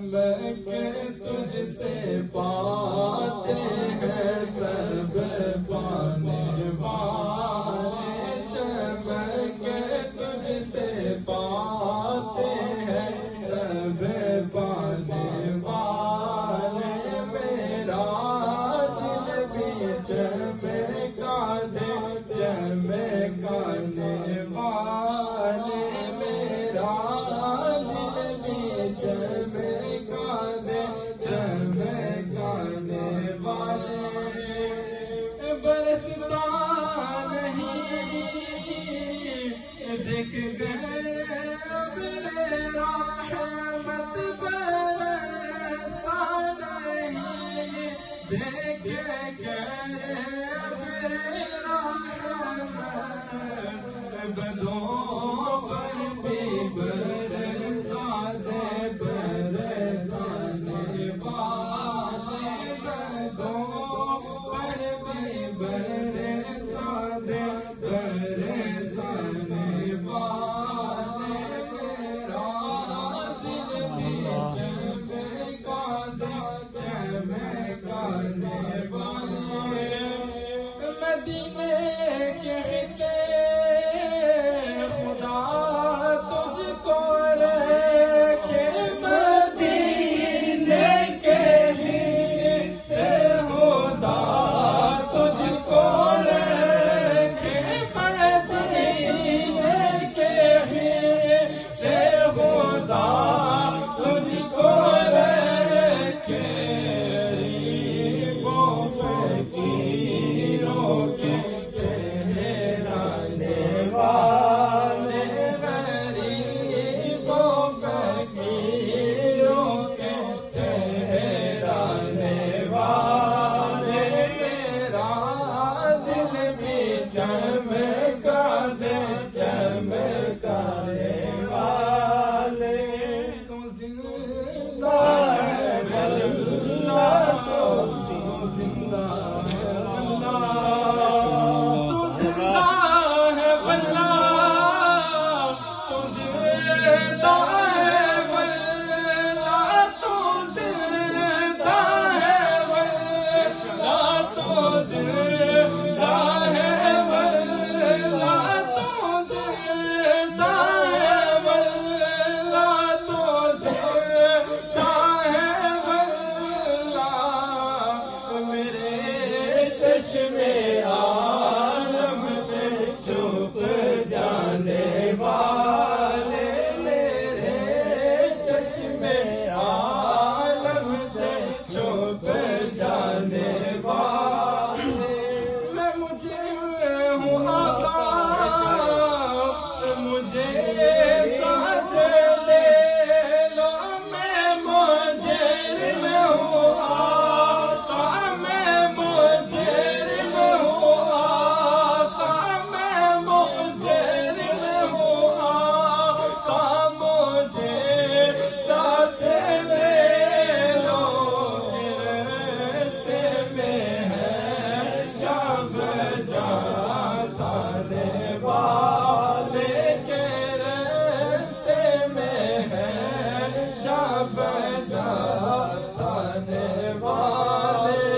چمک تجھ سے پاتے ہیں سب پانے والے، چمک تجھ سے پاتے ہیں سب پانے والے، میرا دل بھی چمکا دے چمکانے والے، میرا دل بھی چمکا دے چمکانے والے، برستا نہیں دیکھ گئے رحمت برستا نہیں دیکھ گئے بدوں پر بھی برسانے برسانے والے، بدوں پر بھی برسانے برسانے والے، میرا دل بھی چمکا دے چمکانے والے، مدینے کے خطے خدا تجھ کو رکھے، مدینے کے خطے خدا تجھ کو رکھے، مدینے کے خطے خدا تجھ کو رکھے، غریبوں فقیروں کے ٹھہرانے والے، غریبوں فقیروں کے ٹھہرانے والے، میرا دل بھی چمکا دے چمکانے والے، تو زندہ ہے اللہ، تو زندہ ہے اللہ، تو زندہ ہے اللہ، تو زندہ ہے اللہ، تو زندہ ہے اللہ، تو زندہ ہے اللہ، تو زندہ ہے اللہ، تو زندہ ہے اللہ، میرے چشمے عالم سے چھپ جانے والے، میرے چشمے عالم سے چھپ جانے والے، میں مجھے ہوں آقا مجھے سانس لے لو، میں مجرم ہوں آقا، میں مجرم ہوں آقا، میں مجرم ہوں آقا، مجھے ساتھ لے لو، راستے میں ہے شام جانے والے، کے راستے میں ہے جب جانے والے،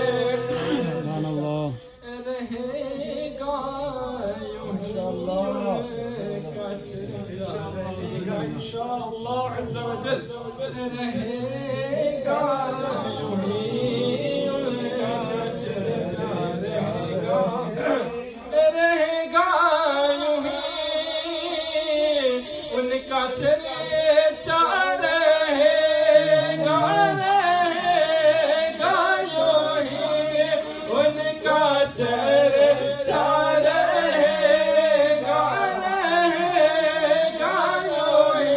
رہے گا یوں انشاءاللہ عز و جل، رہے گا یوں ہی رہے گا یوں ہی ان کا چرچا، رہے گا یوں ہی ان کا چرچا، رہے گا یوں ہی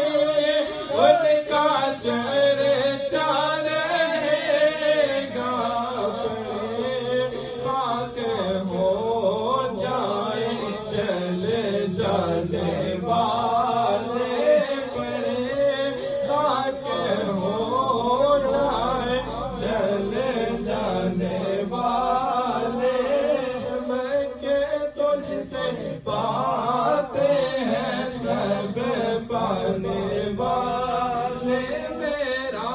ان کا چرچا، رہے گا خاک ہو جائے چلے جانے والے، پڑے خاک ہو جائے چلے جانے والے، چمک تجھ سے پاتے ہیں سب پانے والے، میرا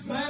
میں